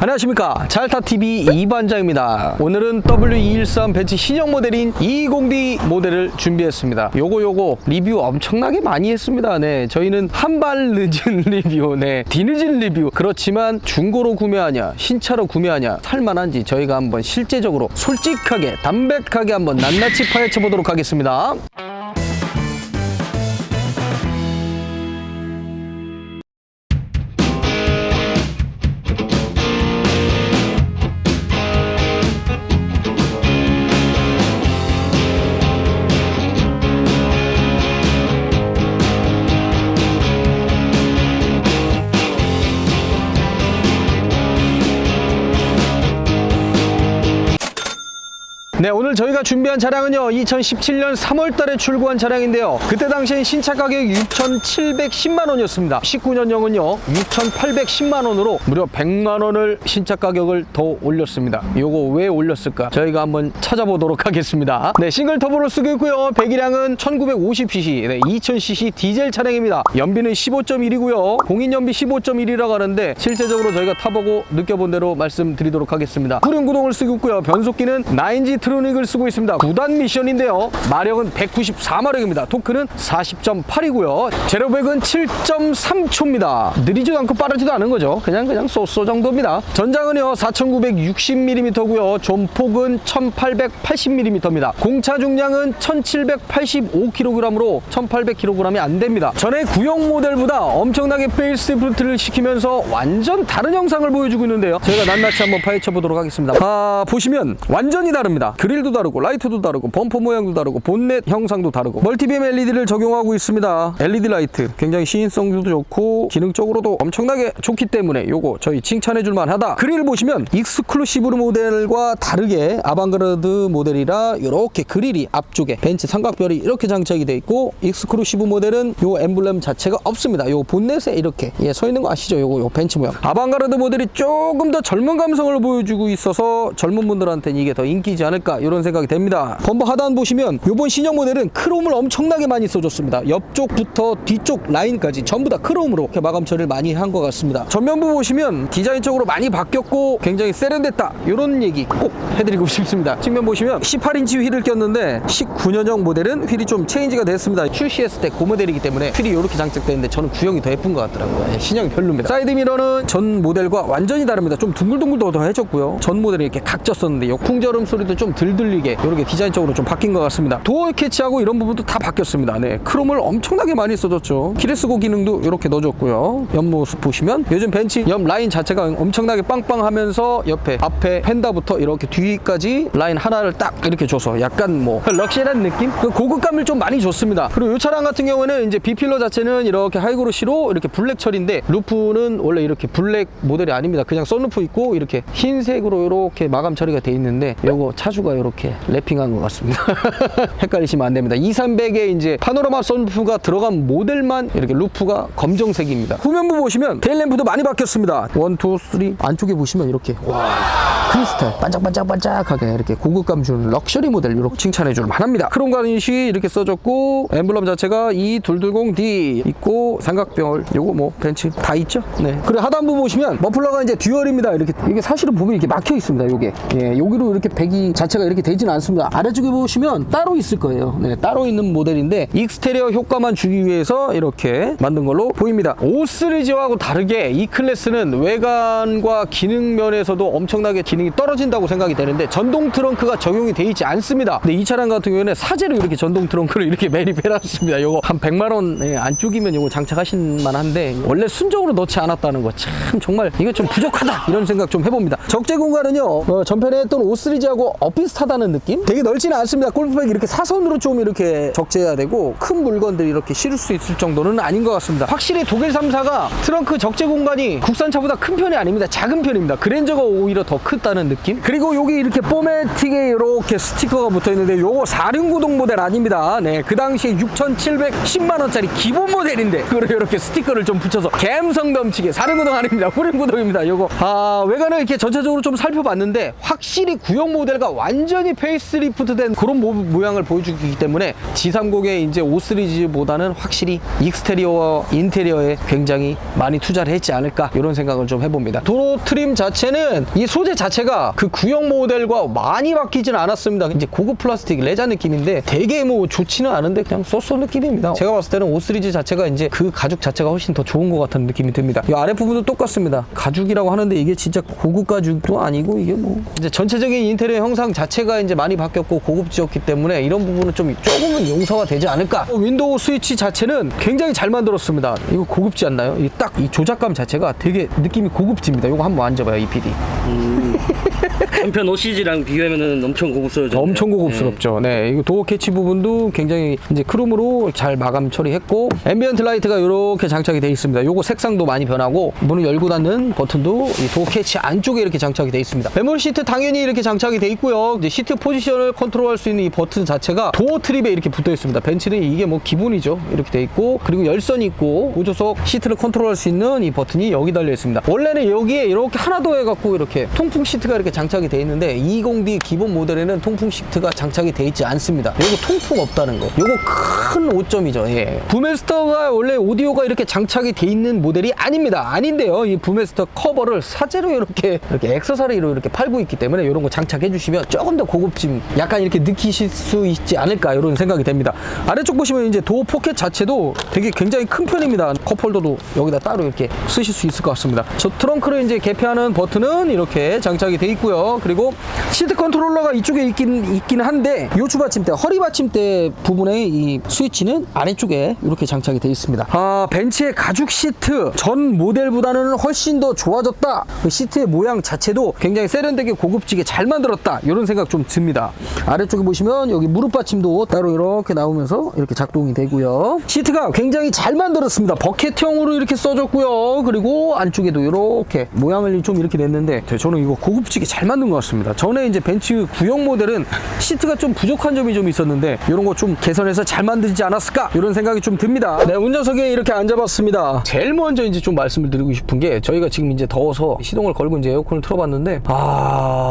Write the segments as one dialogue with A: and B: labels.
A: 안녕하십니까, 잘타TV 이반장입니다. 오늘은 W213 벤츠 신형 모델인 220D 모델을 준비했습니다. 요거 리뷰 엄청나게 많이 했습니다. 네, 저희는 한 발 늦은 리뷰, 뒤늦은 리뷰. 그렇지만 중고로 구매하냐 신차로 구매하냐 살만한지 저희가 한번 실제적으로 솔직하게 담백하게 한번 낱낱이 파헤쳐 보도록 하겠습니다. 네, 오늘 저희가 준비한 차량은요 2017년 3월달에 출고한 차량인데요, 그때 당시엔 신차 가격이 6,710만원이었습니다 19년형은요 6,810만원으로 무려 100만원을 신차 가격을 더 올렸습니다. 요거 왜 올렸을까 저희가 한번 찾아보도록 하겠습니다. 네, 싱글 터보를 쓰고 있고요, 배기량은 1950cc 2000cc 디젤 차량입니다. 연비는 15.1이고요 공인연비 15.1이라고 하는데 실제적으로 저희가 타보고 느껴본 대로 말씀드리도록 하겠습니다. 후륜구동을 쓰고 있고요, 변속기는 9G 트로닉을 쓰고 있습니다. 9단 미션인데요, 마력은 194마력입니다. 토크는 40.8이고요. 제로백은 7.3초입니다. 느리지도 않고 빠르지도 않은 거죠. 그냥 쏘쏘 정도입니다. 전장은요 4960mm고요. 존폭은 1880mm입니다. 공차 중량은 1785kg으로 1800kg이 안 됩니다. 전에 구형 모델보다 엄청나게 페이스리프트를 시키면서 완전 다른 영상을 보여주고 있는데요, 저희가 낱낱이 한번 파헤쳐 보도록 하겠습니다. 보시면 완전히 다릅니다. 그릴도 다르고 라이트도 다르고 범퍼 모양도 다르고 본넷 형상도 다르고 멀티빔 LED를 적용하고 있습니다. LED 라이트 굉장히 시인성도 좋고 기능적으로도 엄청나게 좋기 때문에 요거 저희 칭찬해 줄만 하다. 그릴 보시면 익스클루시브 모델과 다르게 아방가르드 모델이라 이렇게 그릴이 앞쪽에 벤츠 삼각별이 이렇게 장착이 되어 있고, 익스클루시브 모델은 요 엠블렘 자체가 없습니다. 요 본넷에 이렇게 서 있는 거 아시죠? 요 벤츠 모양. 아방가르드 모델이 조금 더 젊은 감성을 보여주고 있어서 젊은 분들한테는 이게 더 인기지 않을까 이런 생각이 됩니다. 범퍼 하단 보시면 요번 신형 모델은 크롬을 엄청나게 많이 써줬습니다. 옆쪽부터 뒤쪽 라인까지 전부 다 크롬으로 이렇게 마감 처리를 많이 한 것 같습니다. 전면부 보시면 디자인적으로 많이 바뀌었고 굉장히 세련됐다 이런 얘기 꼭 해드리고 싶습니다. 측면 보시면 18인치 휠을 꼈는데 19년형 모델은 휠이 좀 체인지가 됐습니다. 출시했을 때 고모델이기 때문에 휠이 이렇게 장착되는데 저는 구형이 더 예쁜 것 같더라고요. 신형이 별로입니다. 사이드미러는 전 모델과 완전히 다릅니다. 좀 둥글둥글 더 해졌고요. 전 모델이 이렇게 각졌었는데 역풍저름 소리도 좀 덜 들리게 이렇게 디자인적으로 좀 바뀐 것 같습니다. 도어 캐치하고 이런 부분도 다 바뀌었습니다. 네, 크롬을 엄청나게 많이 써줬죠. 키레스고 기능도 이렇게 넣어줬고요. 옆모습 보시면 요즘 벤츠 옆 라인 자체가 엄청나게 빵빵하면서 옆에 앞에 펜다부터 이렇게 뒤까지 라인 하나를 딱 이렇게 줘서 약간 뭐 럭셔리한 느낌? 고급감을 좀 많이 줬습니다. 그리고 이 차량 같은 경우에는 이제 B필러 자체는 이렇게 하이그로시로 이렇게 블랙 처리인데, 루프는 원래 이렇게 블랙 모델이 아닙니다. 그냥 썬루프 있고 이렇게 흰색으로 이렇게 마감 처리가 돼 있는데 요거 차주가 이렇게 랩핑한 것 같습니다. 헷갈리시면 안 됩니다. 2300에 이제 파노라마 썬루프가 들어간 모델만 이렇게 루프가 검정색입니다. 후면부 보시면 테일램프도 많이 바뀌었습니다. 1, 2, 3 안쪽에 보시면 이렇게 와 크리스탈 반짝반짝반짝하게 이렇게 고급감 주는 럭셔리 모델 이렇게 칭찬해 줄 만합니다. 크롬 가니쉬 이렇게 써졌고, 엠블럼 자체가 2220D 있고 삼각별 요거 뭐 벤츠 다 있죠. 네. 그리고 하단부 보시면 머플러가 이제 듀얼입니다. 이렇게 이게 사실은 보면 이렇게 막혀 있습니다. 요게 여기로 이렇게 배기 자체가 이렇게 되지는 않습니다. 아래쪽에 보시면 따로 있을 거예요. 네, 따로 있는 모델인데 익스테리어 효과만 주기 위해서 이렇게 만든 걸로 보입니다. 5 시리즈하고 다르게 이 클래스는 외관과 기능 면에서도 엄청나게 기능이 떨어진다고 생각이 되는데 전동 트렁크가 적용이 되어 있지 않습니다. 근데 이 차량 같은 경우에는 사제로 이렇게 전동 트렁크를 이렇게 매립해놨습니다. 요거 한 100만원 안쪽이면 요거 장착하신 만한데 원래 순정으로 넣지 않았다는 거 참 정말 이거 좀 부족하다 이런 생각 좀 해봅니다. 적재 공간은요 전편에 했던 5 시리즈하고 비슷하다는 느낌? 되게 넓지는 않습니다. 골프백 이렇게 사선으로 좀 이렇게 적재해야 되고 큰 물건들이 이렇게 실을 수 있을 정도는 아닌 것 같습니다. 확실히 독일 3사가 트렁크 적재 공간이 국산차보다 큰 편이 아닙니다. 작은 편입니다. 그랜저가 오히려 더 큰 뜯었다는 느낌. 그리고 여기 이렇게 포매틱에 이렇게 스티커가 붙어있는데 요거 4륜구동 모델 아닙니다. 네, 그 당시에 6,710만원짜리 기본 모델인데 그걸 이렇게 스티커를 좀 붙여서 감성 넘치게. 4륜구동 아닙니다. 5륜구동입니다. 요거 외관을 이렇게 전체적으로 좀 살펴봤는데 확실히 구형 모델과 완전히 페이스리프트된 그런 모양을 보여주기 때문에 G30의 이제 5 시리즈보다는 확실히 익스테리어와 인테리어에 굉장히 많이 투자를 했지 않을까 이런 생각을 좀 해봅니다. 도로 트림 자체는 이 소재 자체가 그 구형 모델과 많이 바뀌진 않았습니다. 이제 고급 플라스틱 레자 느낌인데 되게 뭐 좋지는 않은데 그냥 쏘쏘 느낌입니다. 제가 봤을 때는 5 시리즈 자체가 이제 그 가죽 자체가 훨씬 더 좋은 것 같은 느낌이 듭니다. 이 아랫부분도 똑같습니다. 가죽이라고 하는데 이게 진짜 고급 가죽도 아니고 이게 뭐 이제 전체적인 인테리어 형상 자체가 이제 많이 바뀌었고 고급지었기 때문에 이런 부분은 좀 조금은 용서가 되지 않을까. 윈도우 스위치 자체는 굉장히 잘 만들었습니다. 이거 고급지 않나요? 딱 이 조작감 자체가 되게 느낌이 고급집니다. 이거 한번 만져봐요, 이 PD.
B: 한편 5 시리즈랑 비교하면은 엄청 고급스러워졌네요.
A: 엄청 고급스럽죠. 네, 이거 도어 캐치 부분도 굉장히 이제 크롬으로 잘 마감 처리했고 앰비언트 라이트가 이렇게 장착이 되어 있습니다. 요거 색상도 많이 변하고 문을 열고 닫는 버튼도 이 도어 캐치 안쪽에 이렇게 장착이 되어 있습니다. 메모리 시트 당연히 이렇게 장착이 되어 있고요. 이제 시트 포지션을 컨트롤할 수 있는 이 버튼 자체가 도어 트립에 이렇게 붙어 있습니다. 벤츠는 이게 뭐 기본이죠. 이렇게 되어 있고 그리고 열선이 있고 우조석 시트를 컨트롤할 수 있는 이 버튼이 여기 달려 있습니다. 원래는 여기에 이렇게 하나 더 해갖고 이렇게 통풍 시트가 이렇게 장착이 되어 있는데 20D 기본 모델에는 통풍 시트가 장착이 되어 있지 않습니다. 요거 통풍 없다는 거. 요거 큰 오점이죠. 예. 부메스터가 원래 오디오가 이렇게 장착이 되어 있는 모델이 아닙니다. 아닌데요. 이 부메스터 커버를 사제로 이렇게 액세서리로 이렇게 팔고 있기 때문에 이런 거 장착해 주시면 조금 더 고급짐 약간 이렇게 느끼실 수 있지 않을까 이런 생각이 됩니다. 아래쪽 보시면 이제 도어 포켓 자체도 되게 굉장히 큰 편입니다. 컵홀더도 여기다 따로 이렇게 쓰실 수 있을 것 같습니다. 저 트렁크를 이제 개폐하는 버튼은 이렇게 장착이 되어 있고요. 그리고 시트 컨트롤러가 이쪽에 있긴 한데 요추 받침대, 허리 받침대 부분의 이 스위치는 아래쪽에 이렇게 장착이 되어 있습니다. 벤츠의 가죽 시트 전 모델보다는 훨씬 더 좋아졌다. 그 시트의 모양 자체도 굉장히 세련되게 고급지게 잘 만들었다. 이런 생각 좀 듭니다. 아래쪽에 보시면 여기 무릎 받침도 따로 이렇게 나오면서 이렇게 작동이 되고요. 시트가 굉장히 잘 만들었습니다. 버켓형으로 이렇게 써졌고요. 그리고 안쪽에도 이렇게 모양을 좀 이렇게 냈는데 저는 이거 고급지게 잘 만든 것 같습니다. 전에 이제 벤츠 구형 모델은 시트가 좀 부족한 점이 좀 있었는데 이런 거 좀 개선해서 잘 만들지 않았을까 이런 생각이 좀 듭니다. 네, 운전석에 이렇게 앉아봤습니다. 제일 먼저 이제 좀 말씀을 드리고 싶은 게 저희가 지금 이제 더워서 시동을 걸고 이제 에어컨을 틀어봤는데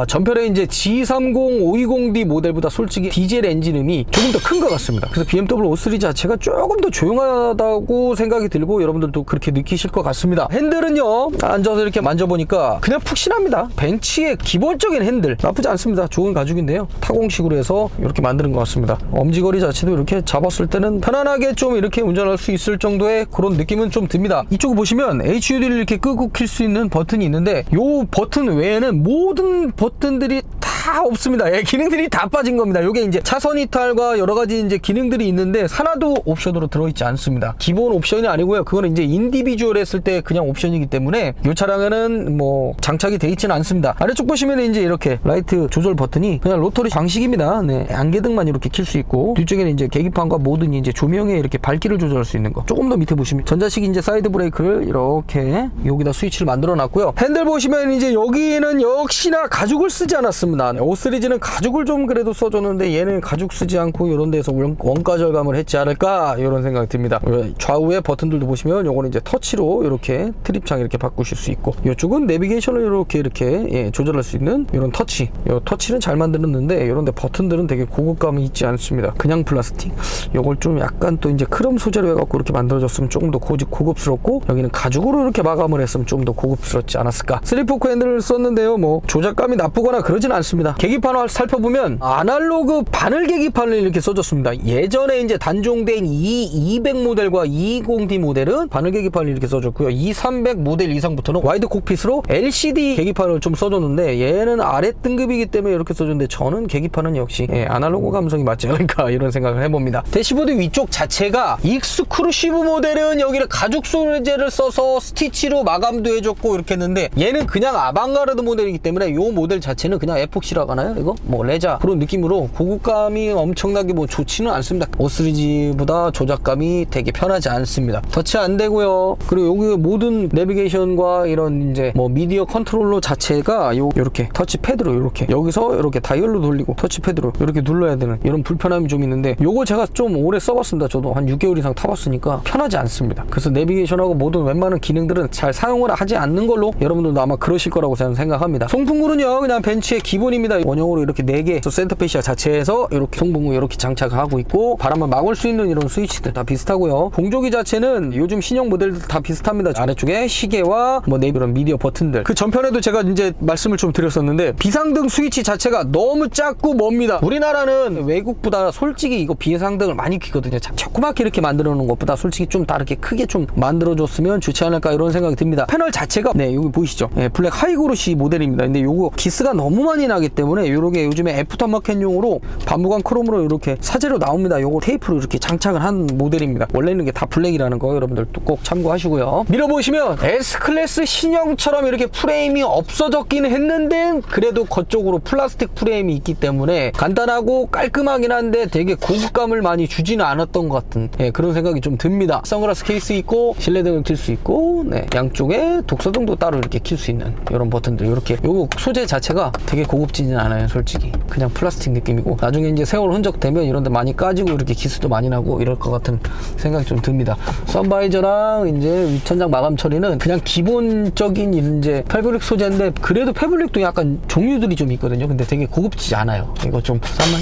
A: 전편에 이제 G30 520D 모델보다 솔직히 디젤 엔진음이 조금 더 큰 것 같습니다. 그래서 BMW 5 시리즈 자체가 조금 더 조용하다고 생각이 들고 여러분들도 그렇게 느끼실 것 같습니다. 핸들은요 앉아서 이렇게 만져보니까 그냥 푹신합니다. 벤츠의 기본적인 핸들 나쁘지 않습니다. 좋은 가죽인데요. 타공식으로 해서 이렇게 만드는 것 같습니다. 엄지거리 자체도 이렇게 잡았을 때는 편안하게 좀 이렇게 운전할 수 있을 정도의 그런 느낌은 좀 듭니다. 이쪽을 보시면 HUD를 이렇게 끄고 킬 수 있는 버튼이 있는데 이 버튼 외에는 모든 버튼들이 다 없습니다. 예, 기능들이 다 빠진 겁니다. 이게 이제 차선 이탈과 여러 가지 이제 기능들이 있는데 하나도 옵션으로 들어있지 않습니다. 기본 옵션이 아니고요. 그거는 이제 인디비주얼 했을 때 그냥 옵션이기 때문에 이 차량에는 뭐 장착이 되어 있지는 않습니다. 아래쪽 보시면 이제 이렇게 라이트 조절 버튼이 그냥 로터리 방식입니다. 네, 안개등만 이렇게 킬 수 있고 뒤쪽에는 이제 계기판과 모든 이제 조명에 이렇게 밝기를 조절할 수 있는 거. 조금 더 밑에 보시면 전자식 이제 사이드 브레이크를 이렇게 여기다 스위치를 만들어 놨고요. 핸들 보시면 이제 여기는 역시나 가죽을 쓰지 않았습니다. 5 시리즈는 가죽을 좀 그래도 써줬는데 얘는 가죽 쓰지 않고 이런 데서 원가 절감을 했지 않을까 이런 생각이 듭니다. 좌우의 버튼들도 보시면 요거는 이제 터치로 이렇게 트립창 이렇게 바꾸실 수 있고 이쪽은 내비게이션을 이렇게 조절할 수 있는 이런 터치. 이 터치는 잘 만들었는데 이런데 버튼들은 되게 고급감이 있지 않습니다. 그냥 플라스틱. 요걸 좀 약간 또 이제 크롬 소재로 해갖고 이렇게 만들어졌으면 조금 더 고급스럽고 여기는 가죽으로 이렇게 마감을 했으면 좀 더 고급스럽지 않았을까. 3포크 핸들을 썼는데요. 뭐 조작감이 나쁘거나 그러진 않습니다. 계기판을 살펴보면 아날로그 바늘 계기판을 이렇게 써줬습니다. 예전에 이제 단종된 E200 모델과 E20D 모델은 바늘 계기판을 이렇게 써줬고요. E300 모델 이상부터는 와이드 콕핏으로 LCD 계기판을 좀 써줬는데 얘는 아래 등급이기 때문에 이렇게 써줬는데 저는 계기판은 역시 아날로그 감성이 맞지 않을까 이런 생각을 해봅니다. 대시보드 위쪽 자체가 익스크루시브 모델은 여기를 가죽 소재를 써서 스티치로 마감도 해줬고 이렇게 했는데 얘는 그냥 아방가르드 모델이기 때문에 이 모델 자체는 그냥 에폭시 스위치라고 하나요? 이거? 뭐 레자 그런 느낌으로 고급감이 엄청나게 뭐 좋지는 않습니다. 5 시리즈보다 조작감이 되게 편하지 않습니다. 터치 안 되고요. 그리고 여기 모든 내비게이션과 이런 이제 뭐 미디어 컨트롤러 자체가 요렇게 터치패드로 이렇게 여기서 이렇게 다이얼로 돌리고 터치패드로 이렇게 눌러야 되는 이런 불편함이 좀 있는데 요거 제가 좀 오래 써봤습니다. 저도 한 6개월 이상 타봤으니까 편하지 않습니다. 그래서 내비게이션하고 모든 웬만한 기능들은 잘 사용을 하지 않는 걸로 여러분들도 아마 그러실 거라고 저는 생각합니다. 송풍구는요 그냥 벤츠의 기본입니다. 원형으로 이렇게 4개 센터페시아 자체에서 이렇게 송풍구 이렇게 장착하고 있고 바람을 막을 수 있는 이런 스위치들 다 비슷하고요. 공조기 자체는 요즘 신형 모델들 다 비슷합니다. 아래쪽에 시계와 뭐 이런 미디어 버튼들. 그 전편에도 제가 이제 말씀을 좀 드렸었는데 비상등 스위치 자체가 너무 작고 멉니다. 우리나라는 외국보다 솔직히 이거 비상등을 많이 키거든요. 조그맣게 이렇게 만들어 놓은 것보다 솔직히 좀 다르게 크게 좀 만들어줬으면 좋지 않을까 이런 생각이 듭니다. 패널 자체가 네 여기 보이시죠? 네, 블랙 하이그로시 모델입니다. 근데 요거 기스가 너무 많이 나기 때문에 요렇게 요즘에 애프터마켓용으로 반무광 크롬으로 이렇게 사제로 나옵니다. 요거 테이프로 이렇게 장착을 한 모델입니다. 원래는 게 다 블랙이라는 거 여러분들 꼭 참고하시고요. 밀어보시면 S클래스 신형처럼 이렇게 프레임이 없어졌긴 했는데 그래도 겉쪽으로 플라스틱 프레임이 있기 때문에 간단하고 깔끔하긴 한데 되게 고급감을 많이 주지는 않았던 것 같은 그런 생각이 좀 듭니다. 선글라스 케이스 있고 실내등을 킬 수 있고 양쪽에 독서등도 따로 이렇게 킬 수 있는 이런 버튼들 이렇게 요거 소재 자체가 되게 고급지는 않아요. 솔직히 그냥 플라스틱 느낌이고 나중에 이제 세월 흔적 되면 이런 데 많이 까지고 이렇게 기스도 많이 나고 이럴 것 같은 생각이 좀 듭니다. 선바이저랑 이제 윗천장 마감 처리는 그냥 기본적인 이제 패브릭 소재인데 그래도 패브릭도 약간 종류들이 좀 있거든요. 근데 되게 고급지지 않아요. 이거 좀 싼만?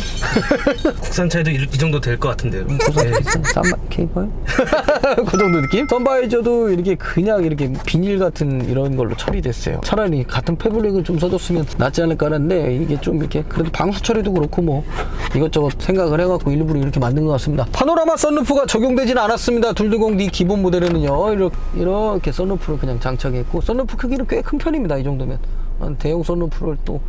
B: 국산차에도 이 정도 될 것 같은데요.
A: 싼만? 케이퍼요? 그 정도 느낌? 선바이저도 이렇게 그냥 이렇게 비닐 같은 이런 걸로 처리됐어요. 차라리 같은 패브릭을 좀 써줬으면 낫지 않을까 하는데 이게 좀 이렇게 그래도 방수 처리도 그렇고 뭐 이것저것 생각을 해갖고 일부러 이렇게 만든 것 같습니다. 파노라마 썬루프가 적용되지는 않았습니다. 둘드공디 기본 모델에는요 이렇게 썬루프를 그냥 장착했고 썬루프 크기는 꽤 큰 편입니다. 이 정도면 대형 썬루프를 또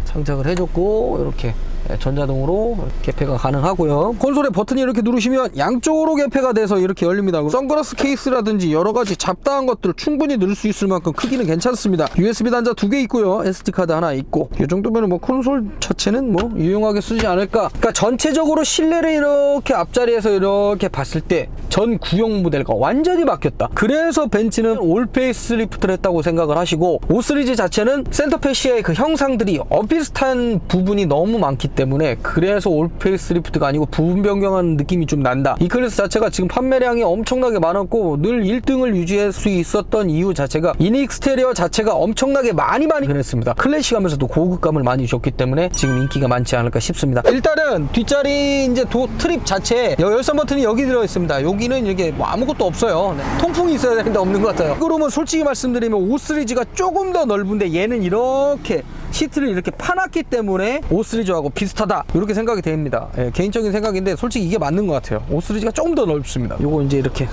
A: 장착을 해줬고 이렇게 전자동으로 개폐가 가능하고요. 콘솔에 버튼이 이렇게 누르시면 양쪽으로 개폐가 돼서 이렇게 열립니다. 선글라스 케이스라든지 여러가지 잡다한 것들을 충분히 넣을 수 있을 만큼 크기는 괜찮습니다. USB 단자 2개 있고요. SD 카드 하나 있고 이 정도면 뭐 콘솔 자체는 뭐 유용하게 쓰지 않을까. 그러니까 전체적으로 실내를 이렇게 앞자리에서 이렇게 봤을 때 전 구형 모델과 완전히 바뀌었다. 그래서 벤츠는 올 페이스 리프트를 했다고 생각을 하시고 5 시리즈 자체는 센터페시아의 그 형상들이 비슷한 부분이 너무 많기 때문에 그래서 올 페이스 리프트가 아니고 부분 변경하는 느낌이 좀 난다. 이 클래스 자체가 지금 판매량이 엄청나게 많았고 늘 1등을 유지할 수 있었던 이유 자체가 인익스테리어 자체가 엄청나게 많이 변했습니다. 클래식하면서도 고급감을 많이 줬기 때문에 지금 인기가 많지 않을까 싶습니다. 일단은 뒷자리 이제 트립 자체에 열선 버튼이 여기 들어있습니다. 여기는 이게 뭐 아무것도 없어요. 통풍이 있어야 되는데 없는 것 같아요. 그러면 솔직히 말씀드리면 5 시리즈가 조금 더 넓은데 얘는 이렇게 시트를 이렇게 파놨기 때문에 5 시리즈하고 비슷하다 이렇게 생각이 됩니다. 개인적인 생각인데 솔직히 이게 맞는 것 같아요. 5 시리즈가 조금 더 넓습니다. 요거 이제 이렇게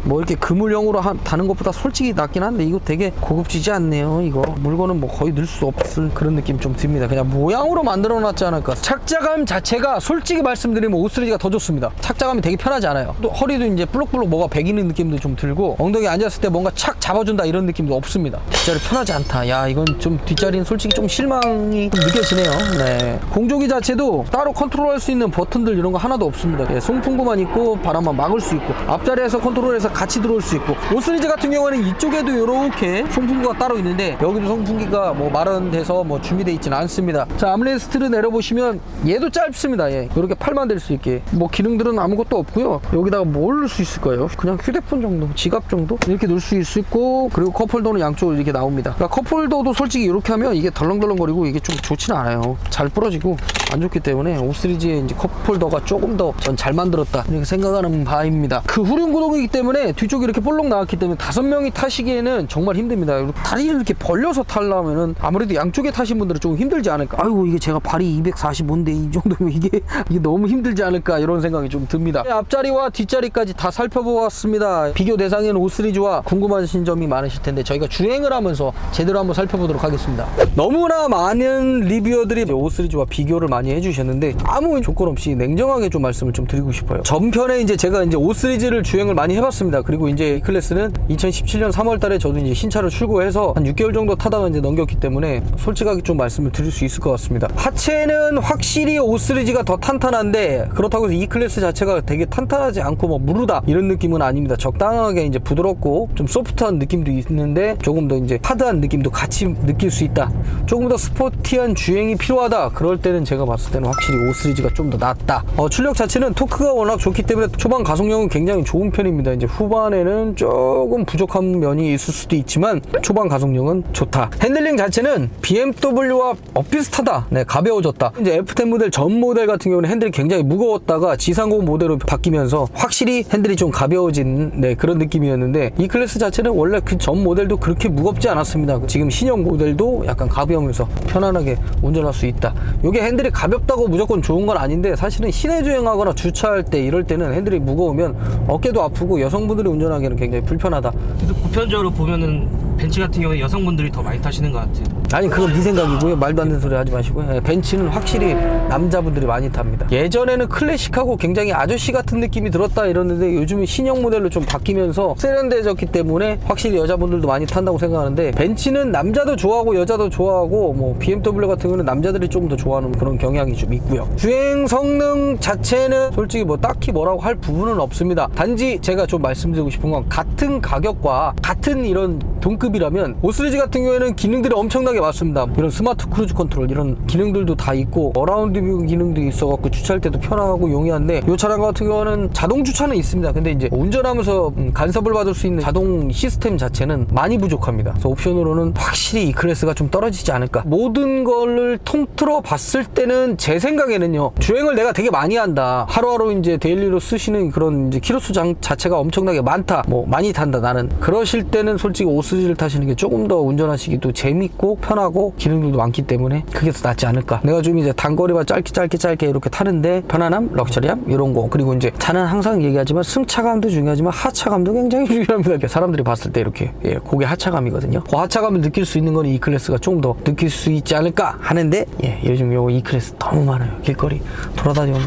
A: 뭐 이렇게 그물형으로 다는 것보다 솔직히 낫긴 한데 이거 되게 고급지지 않네요. 이거 물건은 뭐 거의 넣을 수 없을 그런 느낌 좀 듭니다. 그냥 모양으로 만들어 놨지 않을까. 착자감 자체가 솔직히 말씀드리면 5 시리즈가 더 좋습니다. 착자감이 되게 편하지 않아요. 또 허리도 이제 블록블록 뭐가 베기는 느낌도 좀 들고 엉덩이 앉았을 때 뭔가 착 잡아준다 이런 느낌도 없습니다. 뒷자리 편하지 않다. 야 이건 좀 뒷자리는 솔직히 좀 실망이 좀 느껴지네요. 네. 공조기 자체도 따로 컨트롤할 수 있는 버튼들 이런 거 하나도 없습니다. 송풍구만 있고 바람만 막을 수 있고 앞자리에서 컨트롤해서 같이 들어올 수 있고 5 시리즈 같은 경우는 이쪽에도 이렇게 송풍구가 따로 있는데 여기도 송풍기가 뭐 마련돼서 뭐 준비되어 있지는 않습니다. 자 암레스트를 내려보시면 얘도 짧습니다. 이렇게 팔만 될 수 있게 뭐 기능들은 아무것도 없고요. 여기다가 뭘 넣을 수 있을까요? 그냥 휴대폰 정도, 지갑 정도 이렇게 넣을 수 있고 그리고 컵홀더는 양쪽으로 이렇게 나옵니다. 그러니까 컵홀더도 솔직히 이렇게 하면 이게 덜렁덜렁거리고 이게 좀 좋지는 않아요. 잘 부러지고 안 좋기 때문에 5 시리즈의 이제 컵홀더가 조금 더 전 잘 만들었다 이렇게 생각하는 바입니다. 그 후륜 구동이기 때문에 뒤쪽이 이렇게 볼록 나왔기 때문에 5명이 타시기에는 정말 힘듭니다. 다리를 이렇게 벌려서 타려면은 아무래도 양쪽에 타신 분들은 조금 힘들지 않을까. 아이고 이게 제가 발이 245인데 이 정도면 이게 너무 힘들지 않을까 이런 생각이 좀 듭니다. 앞자리와 뒷자리까지 다 살펴보았습니다. 비교 대상인 5 시리즈와 궁금하신 점이 많으실 텐데 저희가 주행을 하면서 제대로 한번 살펴보도록 하겠습니다. 너무나 많은 리뷰어들이 5 시리즈와 비교를 많이 해주셨는데 아무 조건 없이 냉정하게 좀 말씀을 좀 드리고 싶어요. 전편에 이제 제가 이제 5 시리즈를 주행을 많이 해봤습니다. 좋습니다. 그리고 이제 이 클래스는 2017년 3월 달에 저도 이제 신차를 출고해서 한 6개월 정도 타다가 이제 넘겼기 때문에 솔직하게 좀 말씀을 드릴 수 있을 것 같습니다. 하체는 확실히 5 시리즈가 더 탄탄한데 그렇다고 해서 이 클래스 자체가 되게 탄탄하지 않고 뭐 무르다 이런 느낌은 아닙니다. 적당하게 이제 부드럽고 좀 소프트한 느낌도 있는데 조금 더 이제 하드한 느낌도 같이 느낄 수 있다. 조금 더 스포티한 주행이 필요하다. 그럴 때는 제가 봤을 때는 확실히 5 시리즈가 좀 더 낫다. 출력 자체는 토크가 워낙 좋기 때문에 초반 가속력은 굉장히 좋은 편입니다. 이제 후반에는 조금 부족한 면이 있을 수도 있지만 초반 가속력은 좋다. 핸들링 자체는 BMW와 비슷하다. 네, 가벼워졌다. 이제 F10 모델 전 모델 같은 경우는 핸들이 굉장히 무거웠다가 G30 모델로 바뀌면서 확실히 핸들이 좀 가벼워진 그런 느낌이었는데 이 클래스 자체는 원래 그 전 모델도 그렇게 무겁지 않았습니다. 지금 신형 모델도 약간 가벼우면서 편안하게 운전할 수 있다. 이게 핸들이 가볍다고 무조건 좋은 건 아닌데 사실은 시내 주행하거나 주차할 때 이럴 때는 핸들이 무거우면 어깨도 아프고 여성분들이 운전하기에는 굉장히 불편하다.
B: 그래서 보편적으로 보면은 벤츠 같은 경우에 여성분들이 더 많이 타시는 것 같아요.
A: 아니 그건 네 생각이고요. 말도 안 되는 소리 하지 마시고요. 벤츠는 확실히 남자분들이 많이 탑니다. 예전에는 클래식하고 굉장히 아저씨 같은 느낌이 들었다 이러는데 요즘은 신형 모델로 좀 바뀌면서 세련돼졌기 때문에 확실히 여자분들도 많이 탄다고 생각하는데 벤츠는 남자도 좋아하고 여자도 좋아하고 뭐 BMW 같은 경우는 남자들이 좀 더 좋아하는 그런 경향이 좀 있고요. 주행 성능 자체는 솔직히 뭐 딱히 뭐라고 할 부분은 없습니다. 단지 제가 좀 말씀드리고 싶은 건 같은 가격과 같은 이런 동급이라면 5 시리즈 같은 경우에는 기능들이 엄청나게 많습니다. 이런 스마트 크루즈 컨트롤 이런 기능들도 다 있고 어라운드 뷰 기능도 있어갖고 주차할 때도 편하고 용이한데 이 차량 같은 경우는 자동 주차는 있습니다. 근데 이제 운전하면서 간섭을 받을 수 있는 자동 시스템 자체는 많이 부족합니다. 그래서 옵션으로는 확실히 이 클래스가 좀 떨어지지 않을까. 모든 거를 통틀어 봤을 때는 제 생각에는요, 주행을 내가 되게 많이 한다, 하루하루 이제 데일리로 쓰시는 그런 이제 키로수 자체가 엄청나게 많다, 뭐 많이 탄다 나는, 그러실 때는 솔직히 5 시리즈를 타시는 게 조금 더 운전하시기도 재밌고 편하고 기능들도 많기 때문에 그게 더 낫지 않을까. 내가 좀 이제 단거리만 짧게 이렇게 타는데 편안함, 럭셔리함 이런 거, 그리고 이제 차는 항상 얘기하지만 승차감도 중요하지만 하차감도 굉장히 중요합니다. 사람들이 봤을 때 이렇게 그게 하차감이거든요. 그 하차감을 느낄 수 있는 건 이 클래스가 조금 더 느낄 수 있지 않을까 하는데, 요즘 요거 이 클래스 너무 많아요. 길거리 돌아다니면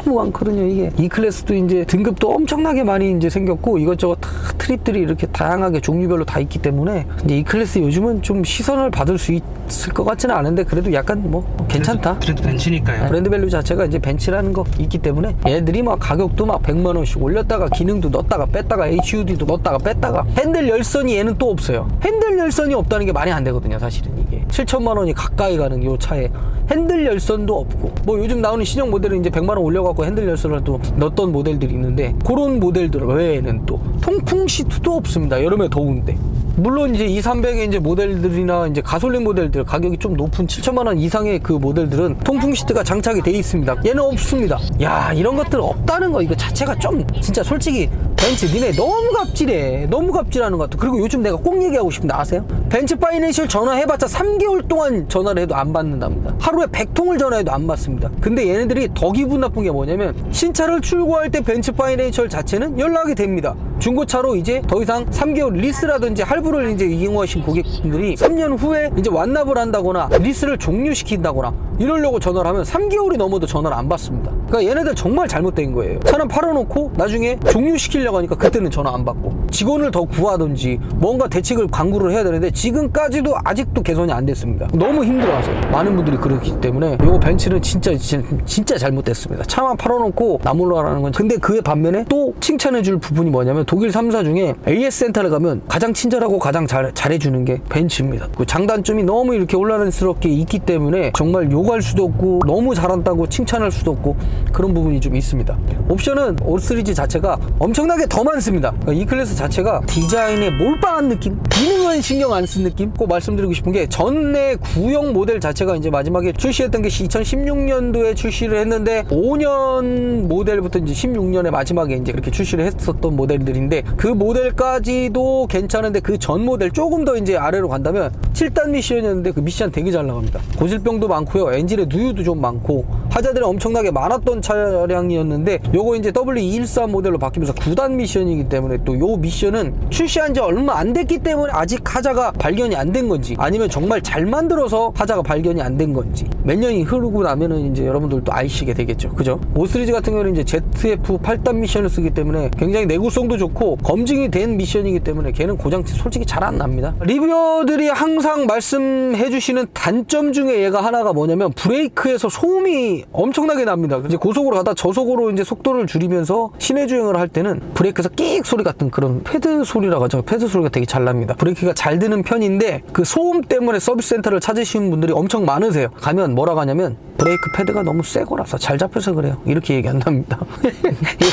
A: 너무 많거든요. 이게 이 클래스도 이제 등급도 엄청나게 많이 이제 생겼고 이것저것 다 트립들이 이렇게 다양하게 종류별로 다 있기 때문에 이제 이 클래스 요즘은 좀 시선을 받을 수 있을 것 같지는 않은데 그래도 약간 뭐 괜찮다.
B: 그래도 벤츠니까요.
A: 브랜드 밸류 자체가 이제 벤츠라는 거 있기 때문에 얘들이 막 가격도 막 100만 원씩 올렸다가 기능도 넣었다가 뺐다가 HUD도 넣었다가 뺐다가 핸들 열선이 얘는 또 없어요. 핸들 열선이 없다는 게 말이 안 되거든요. 사실은 이게 7천만 원이 가까이 가는 요 차에 핸들 열선도 없고, 뭐 요즘 나오는 신형 모델은 이제 100만 원 올려갖고 핸들 열선을 또 넣었던 모델들이 있는데 그런 모델들 외에는 또 통풍 시트도 없습니다. 여름에 더운데. 물론 이제 2,300의 이제 모델들이나 이제 가솔린 모델들 가격이 좀 높은 7천만 원 이상의 그 모델들은 통풍 시트가 장착이 돼 있습니다. 얘는 없습니다. 야, 이런 것들 없다는 거 이거 자체가 좀 진짜 솔직히 벤츠 니네 너무 갑질해. 너무 갑질하는 것 같아. 그리고 요즘 내가 꼭 얘기하고 싶은데 아세요? 벤츠 파이낸셜 전화해봤자 3개월 동안 전화를 해도 안 받는답니다. 하루에 100통을 전화해도 안 받습니다. 근데 얘네들이 더 기분 나쁜 게 뭐냐면 신차를 출고할 때 벤츠 파이낸셜 자체는 연락이 됩니다. 중고차로 이제 더 이상 3개월 리스라든지 할부를 이제 이용하신 고객분들이 3년 후에 이제 완납을 한다거나 리스를 종료시킨다거나 이러려고 전화를 하면 3개월이 넘어도 전화를 안 받습니다. 그러니까 얘네들 정말 잘못된 거예요. 차는 팔아놓고 나중에 종료시키려고 하니까 그때는 전화 안 받고 직원을 더 구하든지 뭔가 대책을 강구를 해야 되는데 지금까지도 아직도 개선이 안 됐습니다. 너무 힘들어하세요. 많은 분들이 그렇기 때문에 요거 벤츠는 진짜 잘못됐습니다. 차만 팔아놓고 나몰라라는 건. 근데 그에 반면에 또 칭찬해줄 부분이 뭐냐면 독일 3사 중에 AS 센터를 가면 가장 친절하고 가장 잘해주는 게 벤츠입니다. 그 장단점이 너무 이렇게 혼란스럽게 있기 때문에 정말 욕할 수도 없고 너무 잘한다고 칭찬할 수도 없고 그런 부분이 좀 있습니다. 옵션은 5 시리즈 자체가 엄청나게 더 많습니다. 이 클래스 자체가 디자인에 몰빵한 느낌, 기능은 신경 안 쓴 느낌. 꼭 말씀드리고 싶은 게 전에 구형 모델 자체가 이제 마지막에 출시했던 게 2016년도에 출시를 했는데 5년 모델부터 이제 16년에 마지막에 이제 그렇게 출시를 했었던 모델들인데 그 모델까지도 괜찮은데 그 전 모델 조금 더 이제 아래로 간다면 7단 미션이었는데 그 미션 되게 잘 나갑니다. 고질병도 많고요. 엔진에 누유도 좀 많고 하자들이 엄청나게 많았던 차량이었는데 요거 이제 W214 모델로 바뀌면서 9단 미션이기 때문에 또 요 미션은 출시한 지 얼마 안 됐기 때문에 아직 하자가 발견이 안 된 건지 아니면 정말 잘 만들어서 하자가 발견이 안 된 건지 몇 년이 흐르고 나면은 이제 여러분들도 아시게 되겠죠. 그죠? 5 시리즈 같은 경우는 이제 ZF 8단 미션을 쓰기 때문에 굉장히 내구성도 좋고 검증이 된 미션이기 때문에 걔는 고장 솔직히 잘 안 납니다. 리뷰어들이 항상 말씀해 주시는 단점 중에 얘가 하나가 뭐냐면 브레이크에서 소음이 엄청나게 납니다. 이제 고속으로 가다 저속으로 이제 속도를 줄이면서 시내 주행을 할 때는 브레이크에서 끽 소리 같은 그런 패드 소리라고 하죠. 패드 소리가 되게 잘 납니다. 브레이크가 잘 드는 편인데 그 소음 때문에 서비스 센터를 찾으시는 분들이 엄청 많으세요. 가면 뭐라고 하냐면 브레이크 패드가 너무 새 거라서 잘 잡혀서 그래요. 이렇게 얘기한답니다.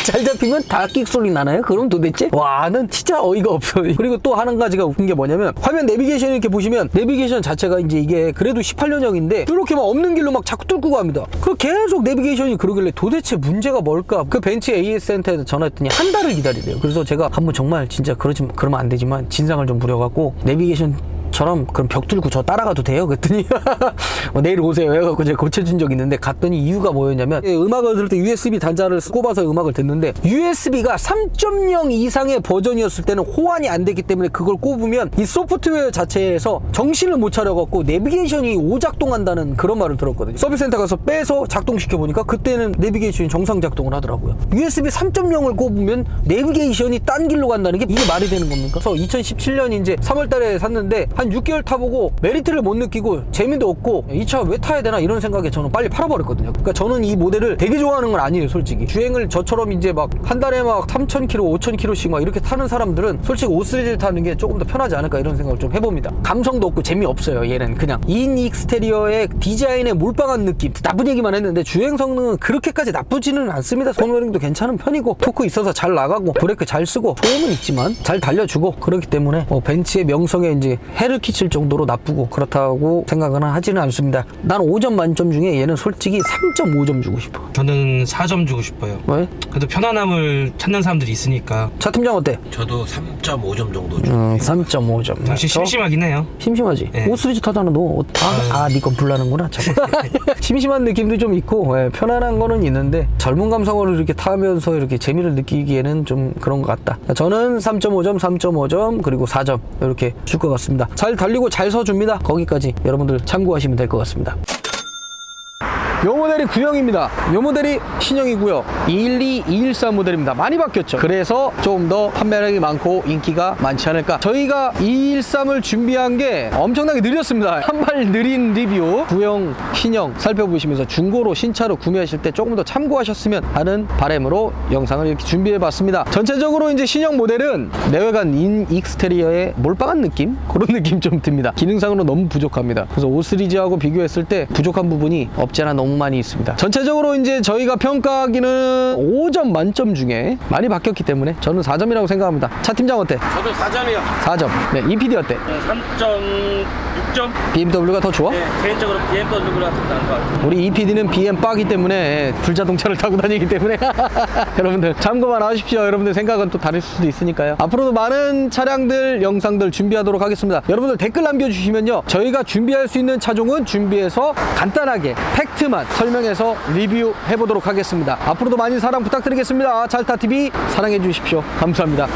A: 잘 잡히면 다 끽 소리 나나요? 그럼 도대체? 와, 는 진짜 어이가 없어. 그리고 또 한 가지가 웃긴 게 뭐냐면 화면 내비게이션 이렇게 보시면 내비게이션 자체가 이제 이게 그래도 18년형인데 이렇게 막 없는 길로 막 자꾸 뚫고 갑니다. 그 계속 내비게이션이 그러길래 도대체 문제가 뭘까? 그 벤츠 AS 센터에 전화했더니 한 달을 기다리래요. 그래서 제가 한번 정말 진짜 그러면 안 되지만 진상을 좀 부려갖고 내비게이션 처럼 그럼 벽 뚫고 저 따라가도 돼요? 그랬더니 내일 오세요 해갖고 제가 고쳐준 적이 있는데 갔더니 이유가 뭐였냐면 음악을 들을 때 USB 단자를 꼽아서 음악을 듣는데 USB가 3.0 이상의 버전이었을 때는 호환이 안 되기 때문에 그걸 꼽으면 이 소프트웨어 자체에서 정신을 못 차려갖고 내비게이션이 오작동한다는 그런 말을 들었거든요. 서비스 센터 가서 빼서 작동시켜 보니까 그때는 내비게이션이 정상 작동을 하더라고요. USB 3.0을 꼽으면 내비게이션이 딴 길로 간다는 게 이게 말이 되는 겁니까? 그래서 2017년 이제 3월 달에 샀는데 한 6개월 타보고 메리트를 못 느끼고 재미도 없고 이 차 왜 타야 되나 이런 생각에 저는 빨리 팔아버렸거든요. 그러니까 저는 이 모델을 되게 좋아하는 건 아니에요. 솔직히 주행을 저처럼 이제 막 한 달에 막 3,000km 5,000km씩 막 이렇게 타는 사람들은 솔직히 5 시리즈 타는 게 조금 더 편하지 않을까 이런 생각을 좀 해봅니다. 감성도 없고 재미없어요. 얘는 그냥 2인 익스테리어의 디자인에 몰빵한 느낌. 나쁜 얘기만 했는데 주행 성능은 그렇게까지 나쁘지는 않습니다. 손웨링도 괜찮은 편이고 토크 있어서 잘 나가고 브레이크 잘 쓰고 소음은 있지만 잘 달려주고 그렇기 때문에 벤츠의 명성에 이제 해를 끼칠 정도로 나쁘고 그렇다고 생각은 하지는 않습니다. 난 5점 만점 중에 얘는 솔직히 3.5점 주고 싶어.
B: 저는 4점 주고 싶어요.
A: 왜?
B: 그래도 편안함을 찾는 사람들이 있으니까.
A: 차 팀장 어때?
C: 저도 3.5점 정도 주
A: 3.5점.
B: 역시 심심하긴 해요.
A: 심심하지?
B: 네.
A: 5 시리즈 타다는 너 니 건 불나는구나. 심심한 느낌도 좀 있고 편안한 거는 있는데 젊은 감성으로 이렇게 타면서 이렇게 재미를 느끼기에는 좀 그런 것 같다. 저는 3.5점, 3.5점 그리고 4점 이렇게 줄 것 같습니다. 잘 달리고 잘 서줍니다. 거기까지 여러분들 참고하시면 될 것 같습니다. 요 모델이 구형입니다. 요 모델이 신형이고요. 212, 214 모델입니다. 많이 바뀌었죠. 그래서 좀 더 판매량이 많고 인기가 많지 않을까. 저희가 213을 준비한 게 엄청나게 느렸습니다. 한 발 느린 리뷰 구형, 신형 살펴보시면서 중고로 신차로 구매하실 때 조금 더 참고하셨으면 하는 바람으로 영상을 이렇게 준비해봤습니다. 전체적으로 이제 신형 모델은 내외관 인 익스테리어에 몰빵한 느낌? 그런 느낌 좀 듭니다. 기능상으로 너무 부족합니다. 그래서 5 시리즈하고 비교했을 때 부족한 부분이 없지 않아 너무 많이 있습니다. 전체적으로 이제 저희가 평가하기는 5점 만점 중에 많이 바뀌었기 때문에 저는 4점이라고 생각합니다. 차 팀장 어때?
D: 저도 4점이요.
A: 4점. 네, EPD 어때?
D: 3.6점?
A: BMW가 더 좋아?
D: 네, 개인적으로 BMW가 더 나은 것 같아요.
A: 우리 EPD는 BM 빠기 때문에 불자동차를 타고 다니기 때문에 여러분들 참고만 하십시오. 여러분들 생각은 또 다를 수도 있으니까요. 앞으로도 많은 차량들 영상들 준비하도록 하겠습니다. 여러분들 댓글 남겨주시면요 저희가 준비할 수 있는 차종은 준비해서 간단하게 팩트만 설명해서 리뷰해 보도록 하겠습니다. 앞으로도 많이 사랑 부탁드리겠습니다. 잘타TV 사랑해 주십시오. 감사합니다.